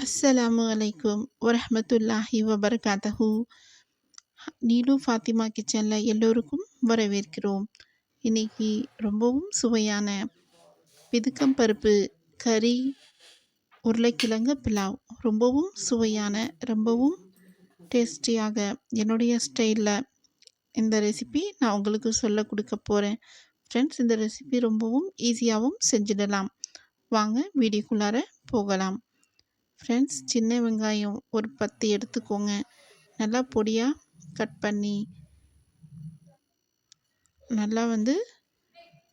அஸ்ஸலாமு அலைக்கும் வரஹ்மத்துல்லாஹி வபரகாத்தஹு. நீலு ஃபாத்திமா கிச்சனில் எல்லோருக்கும் வரவேற்கிறோம். இன்னைக்கு ரொம்பவும் சுவையான பிதுக்கம் பருப்பு கறி உருளைக்கிழங்கு பிலாவ், ரொம்பவும் சுவையான ரொம்பவும் டேஸ்டியாக என்னுடைய ஸ்டைலில் இந்த ரெசிபி நான் உங்களுக்கு சொல்ல கொடுக்க போகிறேன். ஃப்ரெண்ட்ஸ், இந்த ரெசிபி ரொம்பவும் ஈஸியாகவும் செஞ்சிடலாம். வாங்க வீடியோக்குள்ளார போகலாம். ஃப்ரெண்ட்ஸ், சின்ன வெங்காயம் ஒரு 10 எடுத்துக்கோங்க. நல்லா பொடியாக கட் பண்ணி, நல்லா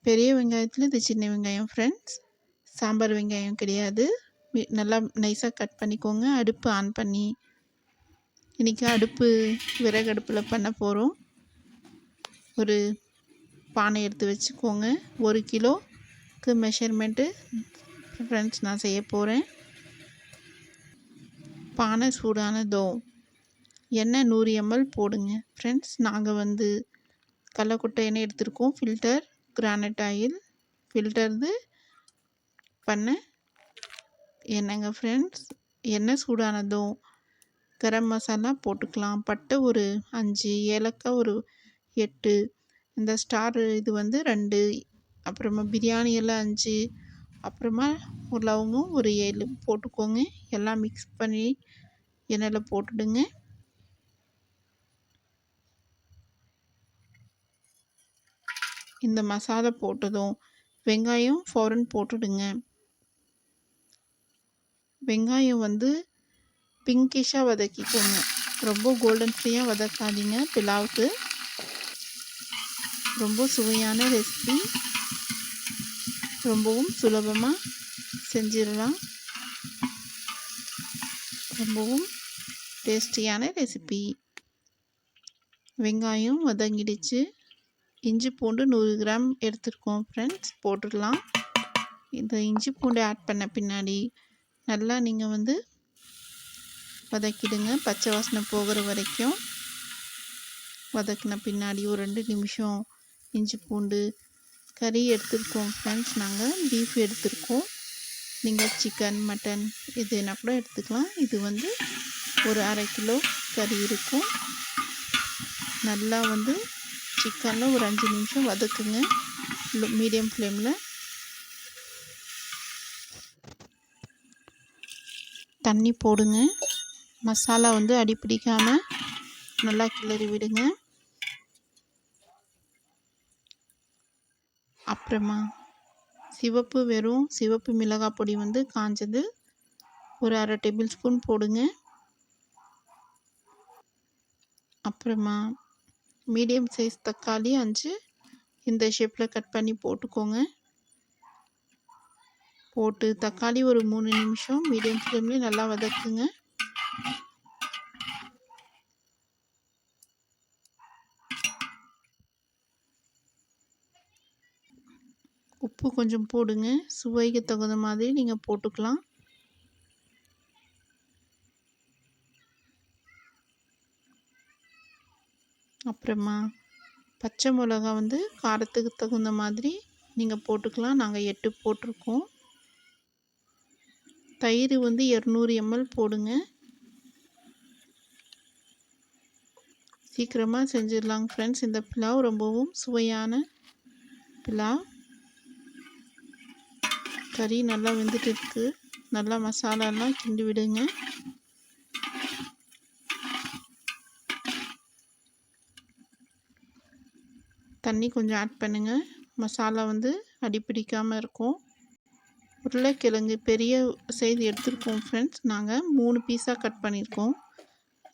பெரிய வெங்காயத்தில் இது சின்ன வெங்காயம் ஃப்ரெண்ட்ஸ், சாம்பார் வெங்காயம் கிடையாது. நல்லா நைஸாக கட் பண்ணிக்கோங்க. அடுப்பு ஆன் பண்ணி, இன்றைக்கி விறகு அடுப்பில் பண்ண போகிறோம். ஒரு பானை எடுத்து வச்சுக்கோங்க. 1 கிலோக்கு மெஷர்மெண்ட்டு ஃப்ரெண்ட்ஸ் நான் செய்ய போகிறேன். பானை சூடானதும் எண்ணெய் 100 ml போடுங்க ஃப்ரெண்ட்ஸ். நாங்கள் கடலக்கொட்டை எண்ணெய் எடுத்திருக்கோம். ஃபில்டர் கிரானைட் ஆயில் ஃபில்டர்து பண்ண எண்ணெய்ங்க ஃப்ரெண்ட்ஸ். எண்ணெய் சூடானதும் கரம் மசாலா போட்டுக்கலாம். பட்டை ஒரு 5, ஏலக்காய் ஒரு 8, இந்த ஸ்டார் இது 2, அப்புறமா பிரியாணி எல்லாம் 5, அப்புறமா ஒரு லவங்கம் ஒரு 7 போட்டுக்கோங்க. எல்லாம் மிக்ஸ் பண்ணி எண்ணெயில் போட்டுடுங்க. இந்த மசாலா போட்டதும் வெங்காயம் ஃபௌரன் போட்டுடுங்க. வெங்காயம் பிங்கிஷாக வதக்கிக்கோங்க. ரொம்ப கோல்டன் ஃப்ரீயாக வதக்காதீங்க. பிலாவுக்கு ரொம்ப சுவையான ரெசிபி, ரொம்பவும் சுலபமாக செஞ்சிடலாம். ரொம்பவும் டேஸ்டியான ரெசிபி. வெங்காயம் வதங்கிடுச்சு. இஞ்சி பூண்டு 100 கிராம் எடுத்துருக்கோம் ஃப்ரெண்ட்ஸ், போட்டுடலாம். இந்த இஞ்சி பூண்டு ஆட் பண்ண பின்னாடி நல்லா நீங்கள் வதக்கிடுங்க. பச்சை வாசனை போகிற வரைக்கும் வதக்கின பின்னாடி ஒரு 2 நிமிஷம் இஞ்சி பூண்டு கறி எடுத்துருக்கோம் ஃப்ரெண்ட்ஸ். நாங்கள் பீஃப் எடுத்துருக்கோம். நீங்கள் சிக்கன் மட்டன் எதுனா கூட எடுத்துக்கலாம். இது ஒரு 1/2 கிலோ கறி இருக்கும். நல்லா சிக்கனில் ஒரு 5 நிமிஷம் வதக்குங்க மீடியம் ஃப்ளேமில். தண்ணி போடுங்க. மசாலா அடி பிடிக்காமல் நல்லா கிளறி விடுங்க. அப்புறமா வெறும் சிவப்பு மிளகாய் பொடி காஞ்சது ஒரு 1/2 டேபிள் ஸ்பூன் போடுங்க. அப்புறமா மீடியம் சைஸ் தக்காளி 5 இந்த ஷேப்பில் கட் பண்ணி போட்டுக்கோங்க. போட்டு தக்காளி ஒரு 3 நிமிஷம் மீடியம் ஃப்ளேம்லேயே நல்லா வதக்குங்க. உப்பு கொஞ்சம் போடுங்க. சுவைக்கு தகுந்த மாதிரி நீங்கள் போட்டுக்கலாம். அப்புறமா பச்சை மிளகா காரத்துக்கு தகுந்த மாதிரி நீங்கள் போட்டுக்கலாம். நாங்கள் 8 போட்டிருக்கோம். தயிர் 200 ml போடுங்க. சீக்கிரமாக செஞ்சிடலாங்க ஃப்ரெண்ட்ஸ். இந்த பிலாவ் ரொம்பவும் சுவையான பிலாவ். கறி நல்லா வெந்துட்டு இருக்கு. நல்லா மசாலாலாம் கிண்டி விடுங்க. தண்ணி கொஞ்சம் ஆட் பண்ணுங்கள். மசாலா அடி பிடிக்காமல் இருக்கும். உருளைக்கிழங்கு பெரிய சைஸ் எடுத்துருக்கோம் ஃப்ரெண்ட்ஸ். நாங்கள் 3 பீஸாக கட் பண்ணியிருக்கோம்.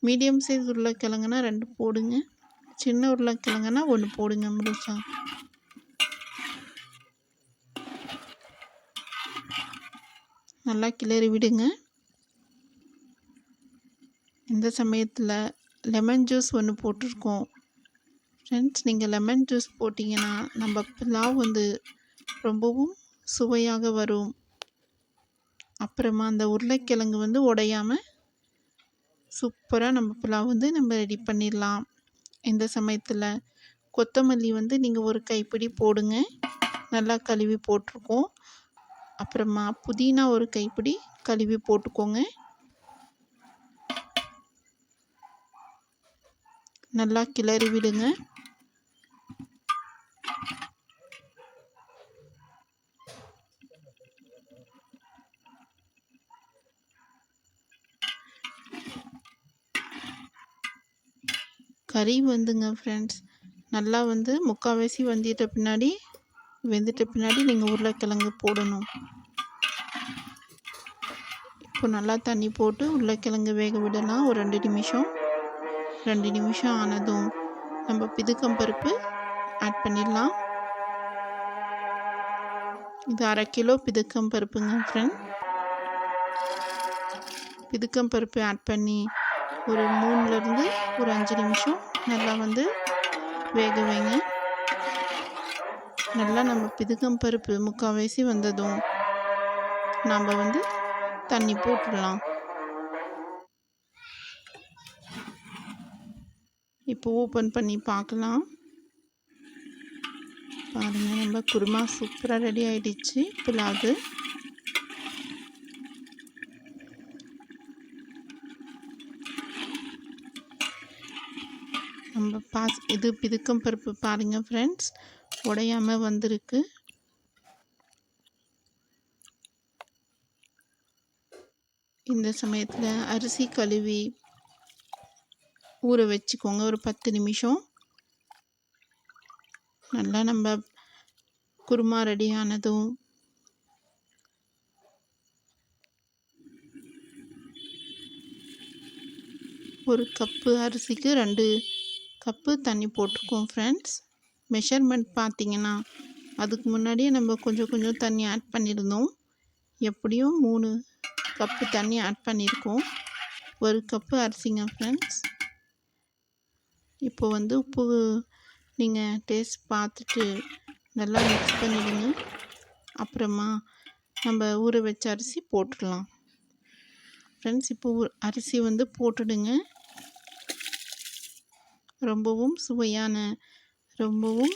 மீடியம் சைஸ் உருளைக்கிழங்குனா 2 போடுங்க. சின்ன உருளைக்கிழங்குனா 1 போடுங்க முழுசா. நல்லா கிளறி விடுங்க. இந்த சமயத்தில் லெமன் ஜூஸ் 1 போட்டிருக்கோம் ஃப்ரெண்ட்ஸ். நீங்கள் லெமன் ஜூஸ் போட்டிங்கன்னா நம்ம பிலாவ் ரொம்பவும் சுவையாக வரும். அப்புறமா அந்த உருளைக்கிழங்கு உடையாமல் சூப்பராக நம்ம பிலாவ் நம்ம ரெடி பண்ணிடலாம். இந்த சமயத்தில் கொத்தமல்லி நீங்கள் ஒரு கைப்பிடி போடுங்க. நல்லா கழுவி போட்டிருக்கோம். அப்புறமா புதினா ஒரு கைப்பிடி கழுவி போட்டுக்கோங்க. நல்லா கிளறி விடுங்க. கறி வந்துங்க ஃப்ரெண்ட்ஸ் நல்லா வந்து முக்கால்வாசி வெந்துட்ட பின்னாடி நீங்கள் உருளைக்கிழங்கு போடணும். இப்போ நல்லா தண்ணி போட்டு உருளைக்கிழங்கு வேக விடலாம். ஒரு 2 நிமிஷம் ஆனதும் நம்ம பிதுக்கம்பருப்பு ஆட் பண்ணிடலாம். இது 1/2 கிலோ பிதுக்கம்பருப்புங்க ஃப்ரெண்ட். பிதுக்கம்பருப்பு ஆட் பண்ணி ஒரு 3லேருந்து ஒரு 5 நிமிஷம் நல்லா வந்து வேக வைங்க. நல்லா நம்ம பிதுக்கம்பருப்பு முக்கால்வாசி வந்ததும் நாம் வந்து தண்ணி போட்டுடலாம். இப்போ ஓப்பன் பண்ணி பார்க்கலாம். பாருங்கள், நம்ம குருமா சூப்பராக ரெடி ஆகிடுச்சு. புலாவு நம்ம இது பிதுக்கம்பருப்பு பாருங்கள் ஃப்ரெண்ட்ஸ், உடையாமல் வந்திருக்கு. இந்த சமயத்தில் அரிசி கழுவி ஊற வச்சுக்கோங்க ஒரு 10 நிமிஷம். நல்லா நம்ம குருமா ரெடி ஆனதும் ஒரு கப்பு அரிசிக்கு 2 கப்பு தண்ணி போட்டிருக்கோம் ஃப்ரெண்ட்ஸ். மெஷர்மெண்ட் பார்த்திங்கன்னா அதுக்கு முன்னாடியே நம்ம கொஞ்சம் தண்ணி ஆட் பண்ணியிருந்தோம். எப்படியும் 3 கப்பு தண்ணி ஆட் பண்ணியிருக்கோம். 1 கப்பு அரிசிங்க ஃப்ரெண்ட்ஸ். இப்போ வந்து உப்பு நீங்கள் டேஸ்ட் பார்த்துட்டு நல்லா மிக்ஸ் பண்ணிவிடுங்க. அப்புறமா நம்ம ஊற வச்ச அரிசி போட்டுடலாம் ஃப்ரெண்ட்ஸ். இப்போ அரிசி வந்து போட்டுடுங்க. ரொம்பவும் சுவையான, ரொம்பவும்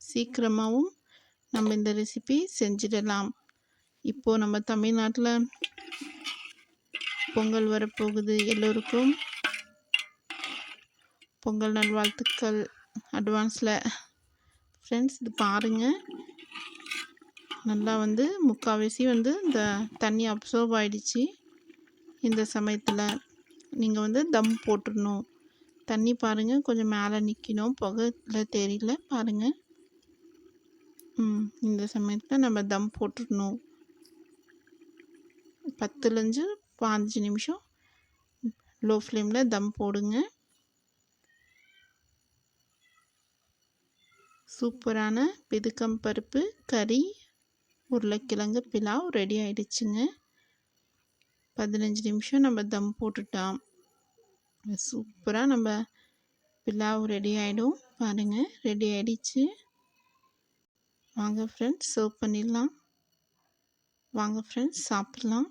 சீக்கிரமாகவும் நம்ம இந்த ரெசிபி செஞ்சிடலாம். இப்போது நம்ம தமிழ்நாட்டில் பொங்கல் வரப்போகுது. எல்லோருக்கும் பொங்கல் நல்வாழ்த்துக்கள் அட்வான்ஸில். ஃப்ரெண்ட்ஸ், இது பாருங்கள், நல்லா வந்து முக்கால்வாசி வந்து இந்த தண்ணி அப்சர்வ் ஆகிடுச்சு. இந்த சமயத்தில் நீங்கள் வந்து தம் போட்டுடணும். தண்ணி பாருங்கள் கொஞ்சம் மேலே நிற்கணும், புகைல தெரியல பாருங்கள். இந்த சமயத்தில் நம்ம தம் போட்டுடணும். 10லேருந்து 15 நிமிஷம் லோ ஃப்ளேமில் தம் போடுங்க. சூப்பரான பிதுக்கம்பருப்பு கறி உருளைக்கிழங்கு பிலாவ் ரெடி ஆகிடுச்சுங்க. 15 நிமிஷம் நம்ம தம் போட்டுட்டோம். சூப்பராக நம்ம பிலாவ் ரெடி ஆகிடும். பாருங்கள், ரெடி ஆகிடுச்சு. வாங்க ஃப்ரெண்ட்ஸ், சர்வ் பண்ணிடலாம். வாங்க ஃப்ரெண்ட்ஸ், சாப்பிட்லாம்.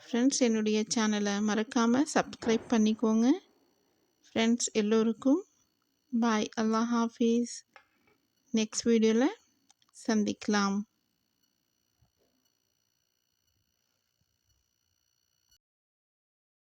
ஃப்ரெண்ட்ஸ், என்னுடைய சேனலை மறக்காமல் சப்ஸ்கிரைப் பண்ணிக்கோங்க. ஃப்ரெண்ட்ஸ் எல்லோருக்கும் பாய். அல்லாஹ் ஹாஃபீஸ். நெக்ஸ்ட் வீடியோவில் சந்திக்கலாம்.